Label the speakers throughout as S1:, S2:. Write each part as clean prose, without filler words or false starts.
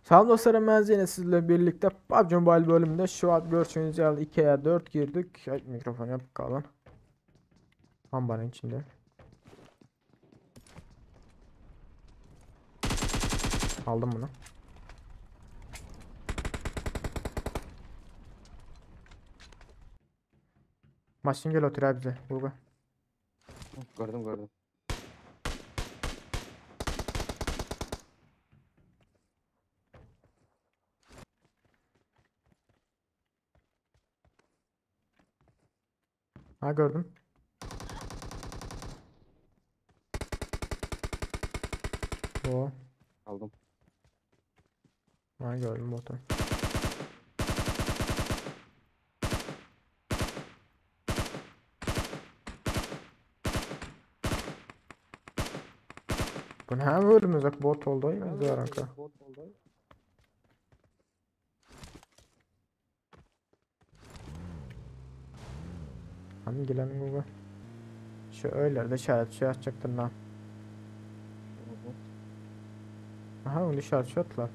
S1: Selam dostlarım, ben yine sizlerle birlikte PUBG Mobile bölümünde şu an gördüğünüz üzere 2'ye 4 girdik. Ay, mikrofon yapıp kalın. Ambarın içinde. Aldım bunu. Maşın gel otur abi bize. Burada.
S2: Gördüm.
S1: Ha, gördüm. O.
S2: Aldım.
S1: Ha, gördüm botu. Bu ne bölümümüz yok, bot oldu ya bize yaranka. Hani gelen bu. Şu öyle de işaret şey açacaktın lan. Aha, onu işaret şey atlar.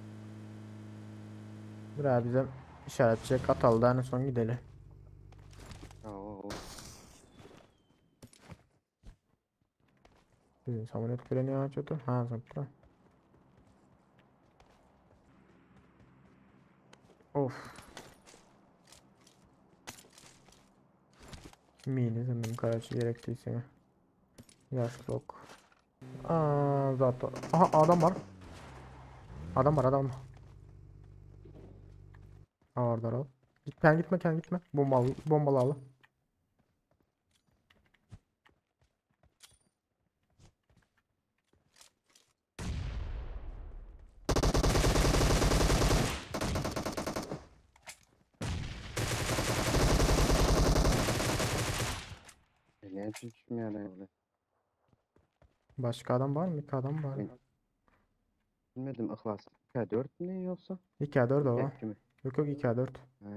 S1: Buraya bize işaret şey ataldı, en son gidelim.
S2: Oo.
S1: Bizim samonet freni açıyordu. Ha, zaten. Of. Mini sanırım karşı gerektiyse. Yaşlı ok. Aa, zaten. Aha, adam var. Adam. Aa, orada al. Gitme. Bombalı al.
S2: Ne düşmüyor öyle.
S1: Başka adam var mı? İki adam var.
S2: Ben bilmedim ihlas. 4 ne yoksa?
S1: 2'ye 4 o.
S2: Tek mi?
S1: Yok 2'ye 4.
S2: Ha.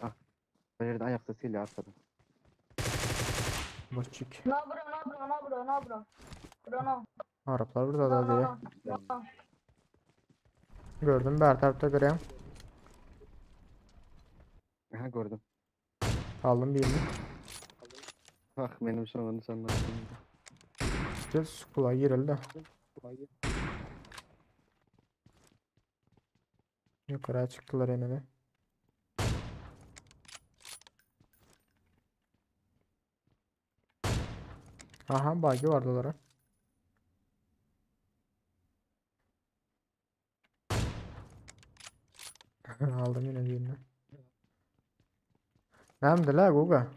S2: Ah. Böyle de ayak sesiyle arkada.
S1: Boşçuk.
S3: No, bro. Bro, no.
S1: Araplar burada
S3: No,
S1: da diye.
S3: no.
S1: Gördüm, bir tarafta göreyim.
S2: Aha gördüm.
S1: Aldım birini.
S2: Bak benim şu an sanırım.
S1: İşte skula girildi. Yukarıya çıktılar yine de. Aha, buggy vardı olarak. Aldım yine birini. Hem de la Guga.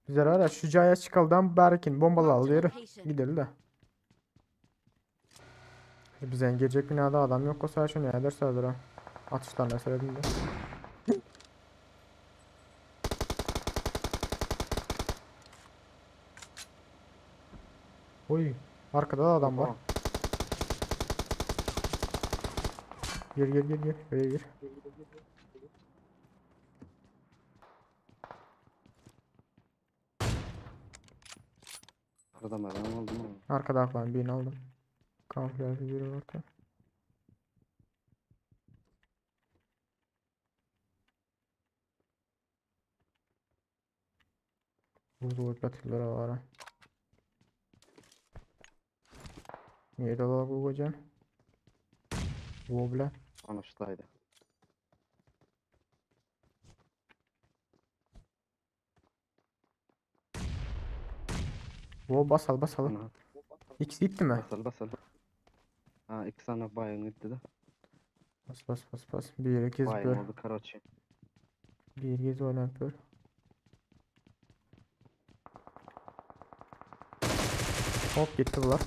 S1: Bizler ara şucaya çıkaldan Berkin bombalı
S4: Marked a
S1: aldı yeri.
S4: location.
S1: Gidelim de. Bize girecek binada adam yok, o sadece şunu ederse öldür ha. Atışlarla söyledim de. Oy. Arkada da adam var.
S2: Oha.
S1: Gir. Buraya gir.
S2: Adam aldım ama.
S1: Arkada aklan birini aldım. Kamuflajlı biri orada. Buzlu patiller var ha. Niye de var bu hocam? Woble.
S2: Anıştaydı.
S1: Wo basal.
S2: Ana.
S1: X gitti mi?
S2: Basal. Ha 2 tane bayan gitti de.
S1: Bas. Bir kez
S2: Bayan
S1: böl.
S2: oldu Karaçi.
S1: Bir kez oynayıp böl. Hop gitti bunlar.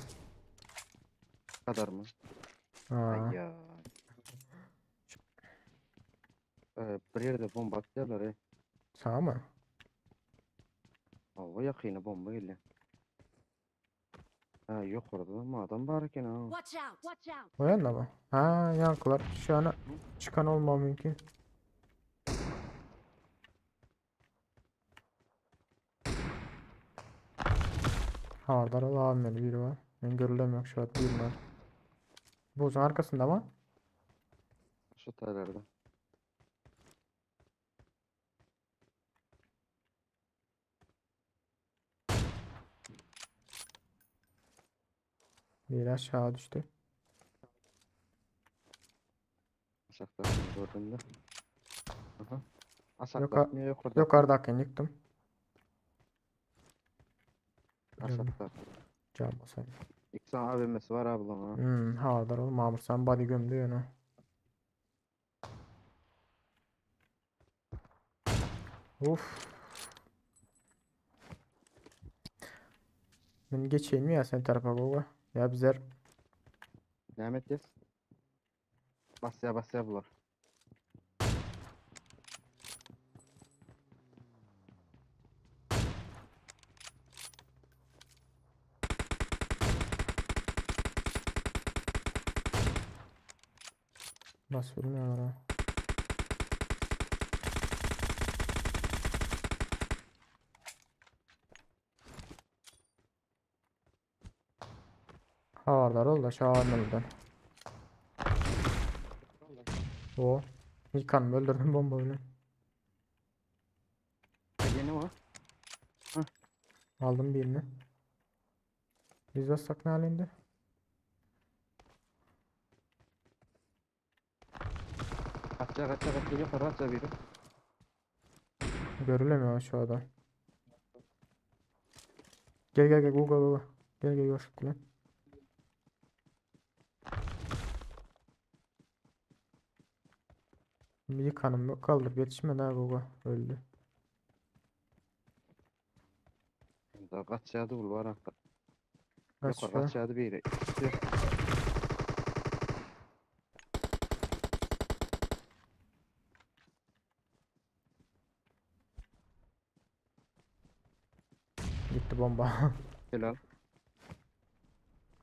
S2: Kadar mı?
S1: Ha.
S2: Ay ya. Bir yerde bomba atıyorlar.
S1: Sağ mı?
S2: Hava yakını bomba geliyor. Ha yok orada ama adam varken ha.
S4: Watch out.
S1: O yanda mı? Ha, yankılar. Şu an çıkan olma mümkün. Hardar abimleri biri var. Ben görülemiyorum şu an, birini var. Buzun arkasında mı?
S2: Şu taralarda.
S1: Bir aşağı düştü.
S2: Aşağıda gördüm de. Aha. Aşağıda
S1: Yuka
S2: atmıyor yukarıda.
S1: yukarıdakini yıktım. Canım,
S2: Aşağıda.
S1: can basayım.
S2: İkisi AVM'si var ablama.
S1: Havadar oğlum. Mamur sen body gömdü yönü. Uf. Ben geçeyim mi ya sen tarafa Gogo? Ya bizler
S2: Devam edeceğiz. Basya bular.
S1: nasıl bilmiyorlar ha. Havadar ol da şahanlıdan. O. Yıkan öldürdüm bombayla.
S2: Yeni var.
S1: Aldım birini. Biz bassak ne halinde?
S2: Kaçça yukarı atça biri.
S1: Görülemiyor şu adam. Gel gel gel Gogo. Gel gel gör lan. Bir yıkanım yok. Kaldır yetişmedi ha Gogo. Öldü.
S2: Daha kaçça bul var hakikaten.
S1: Kaç
S2: Yukarı
S1: şu an?
S2: kaçça biri.
S1: Gitti bomba.
S2: Helal.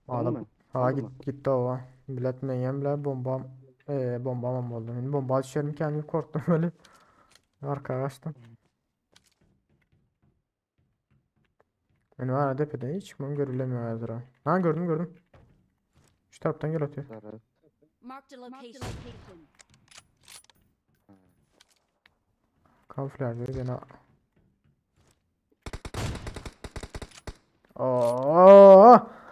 S1: Adam.
S2: mı?
S1: Ha
S2: Aldın mı?
S1: gitti o. Bilet meyyemle bombam. Bombam oldu. Şimdi bomba düşerim kendimi korktum böyle. Arkaya kaçtım. Beni var ya tepede hiç bunu görülemiyor Ezra. Ha gördüm. Şu taraftan gel atıyor.
S2: Sarı.
S4: Marked a location.
S1: Kamuflaj diyor gene. Oo!